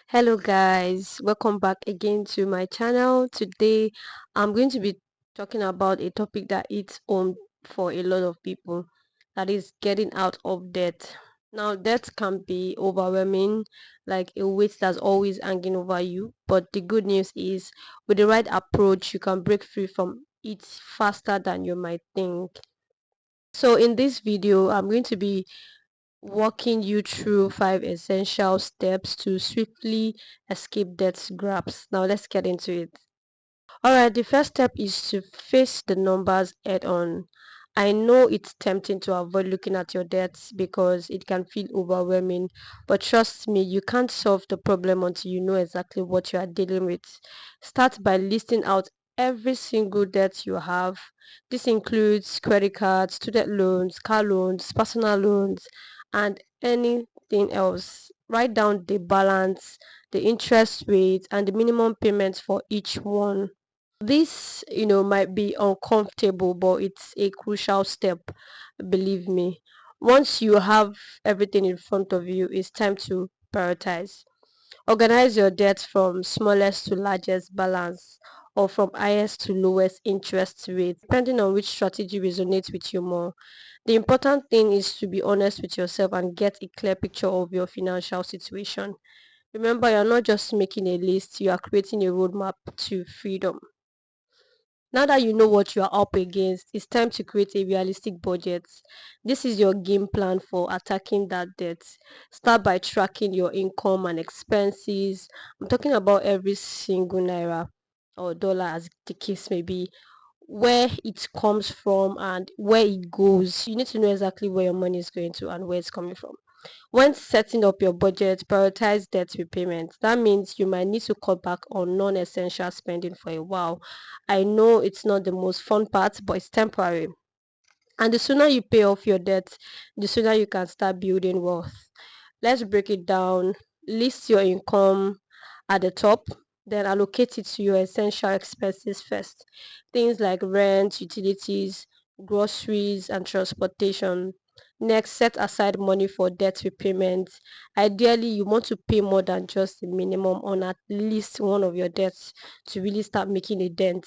Hello guys, welcome back again to my channel. Today I'm going to be talking about a topic that hits home for a lot of people, that is getting out of debt. Now debt can be overwhelming, like a weight that's always hanging over you, but the good news is with the right approach you can break free from it faster than you might think. So in this video I'm going to be walking you through 5 essential steps to swiftly escape debt grabs. Now let's get into it. Alright, the first step is to face the numbers head on. I know it's tempting to avoid looking at your debts because it can feel overwhelming, but trust me, you can't solve the problem until you know exactly what you are dealing with. Start by listing out every single debt you have. This includes credit cards, student loans, car loans, personal loans, and anything else. Write down the balance, the interest rate, and the minimum payments for each one. This, might be uncomfortable, but it's a crucial step, believe me. Once you have everything in front of you, it's time to prioritize. Organize your debt from smallest to largest balance, or from highest to lowest interest rate, depending on which strategy resonates with you more. The important thing is to be honest with yourself and get a clear picture of your financial situation. Remember, you're not just making a list, you are creating a roadmap to freedom. Now that you know what you are up against, it's time to create a realistic budget. This is your game plan for attacking that debt. Start by tracking your income and expenses. I'm talking about every single naira or dollar, as the case may be, where it comes from and where it goes. You need to know exactly where your money is going to and where it's coming from. When setting up your budget, prioritize debt repayment. That means you might need to cut back on non-essential spending for a while. I know it's not the most fun part, but it's temporary. And the sooner you pay off your debt, the sooner you can start building wealth. Let's break it down. List your income at the top, then allocate it to your essential expenses first. Things like rent, utilities, groceries, and transportation. Next, set aside money for debt repayment. Ideally, you want to pay more than just the minimum on at least one of your debts to really start making a dent.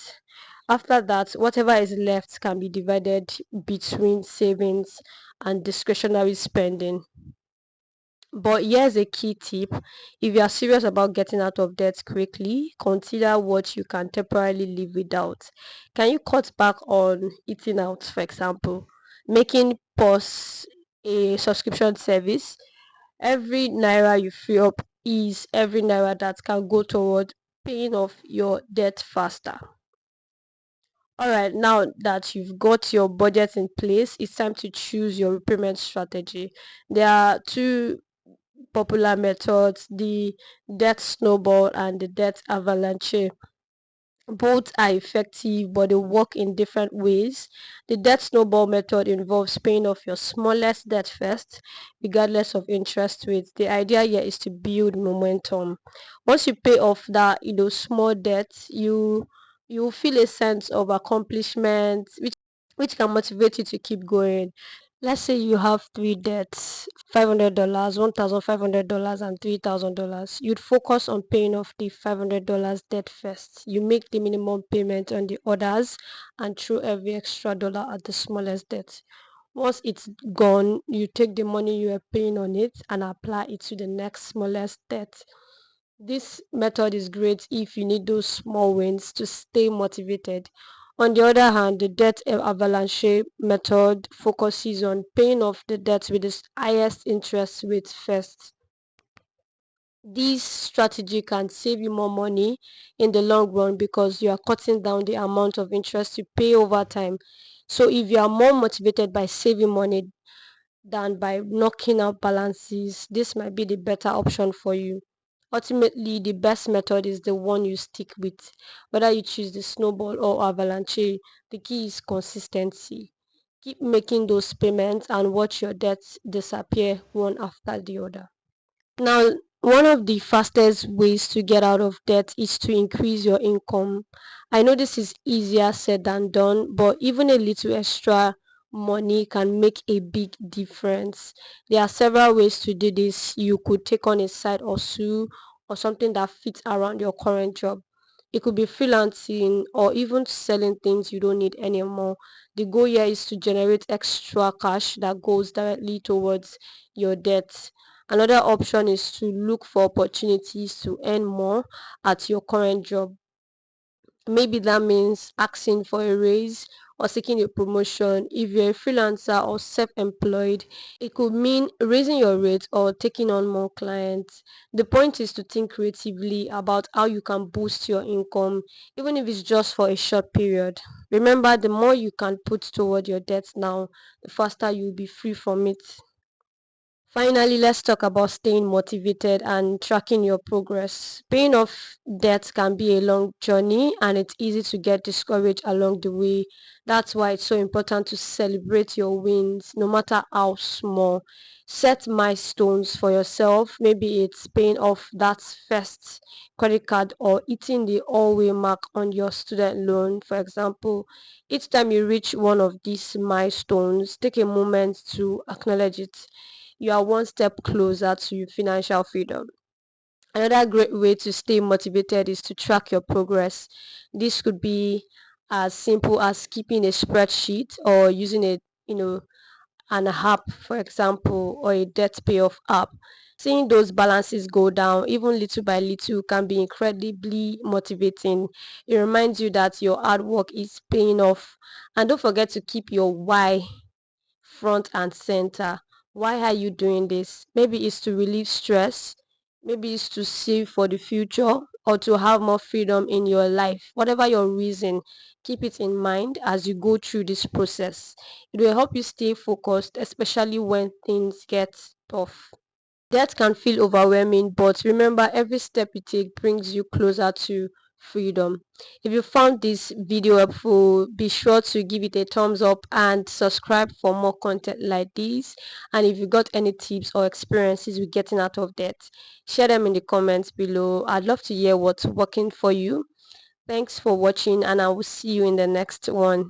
After that, whatever is left can be divided between savings and discretionary spending. But here's a key tip. If you are serious about getting out of debt quickly, consider what you can temporarily live without. Can you cut back on eating out, for example? Making pause a subscription service? Every naira you free up is every naira that can go toward paying off your debt faster. All right, now that you've got your budget in place, it's time to choose your repayment strategy. There are two popular methods: the debt snowball and the debt avalanche. Both are effective, but they work in different ways. The debt snowball method involves paying off your smallest debt first, regardless of interest rates. The idea here is to build momentum. Once you pay off that, small debt, you feel a sense of accomplishment, which can motivate you to keep going. Let's say you have three debts: $500, $1,500, and $3,000. You'd focus on paying off the $500 debt first. You make the minimum payment on the others and throw every extra dollar at the smallest debt. Once it's gone, you take the money you are paying on it and apply it to the next smallest debt. This method is great if you need those small wins to stay motivated. On the other hand, the debt avalanche method focuses on paying off the debt with the highest interest rate first. This strategy can save you more money in the long run because you are cutting down the amount of interest you pay over time. So if you are more motivated by saving money than by knocking out balances, this might be the better option for you. Ultimately, the best method is the one you stick with. Whether you choose the snowball or avalanche, the key is consistency. Keep making those payments and watch your debts disappear one after the other. Now, one of the fastest ways to get out of debt is to increase your income. I know this is easier said than done, but even a little extra money can make a big difference. There are several ways to do this. You could take on a side hustle or something that fits around your current job. It could be freelancing or even selling things you don't need anymore. The goal here is to generate extra cash that goes directly towards your debts. Another option is to look for opportunities to earn more at your current job. Maybe that means asking for a raise or seeking a promotion. If you're a freelancer or self-employed, it could mean raising your rates or taking on more clients. The point is to think creatively about how you can boost your income, even if it's just for a short period. Remember, the more you can put toward your debts now, the faster you'll be free from it. Finally, let's talk about staying motivated and tracking your progress. Paying off debt can be a long journey and it's easy to get discouraged along the way. That's why it's so important to celebrate your wins, no matter how small. Set milestones for yourself. Maybe it's paying off that first credit card or hitting the all-way mark on your student loan, for example. Each time you reach one of these milestones, take a moment to acknowledge it. You are one step closer to financial freedom. Another great way to stay motivated is to track your progress. This could be as simple as keeping a spreadsheet or using an app, for example, or a debt payoff app. Seeing those balances go down, even little by little, can be incredibly motivating. It reminds you that your hard work is paying off. And don't forget to keep your why front and center. Why are you doing this? Maybe it's to relieve stress, maybe it's to save for the future, or to have more freedom in your life. Whatever your reason, keep it in mind as you go through this process. It will help you stay focused, especially when things get tough. That can feel overwhelming, but remember, every step you take brings you closer to freedom. If you found this video helpful, be sure to give it a thumbs up and subscribe for more content like this. And if you got any tips or experiences with getting out of debt, share them in the comments below. I'd love to hear what's working for you. Thanks for watching, and I will see you in the next one.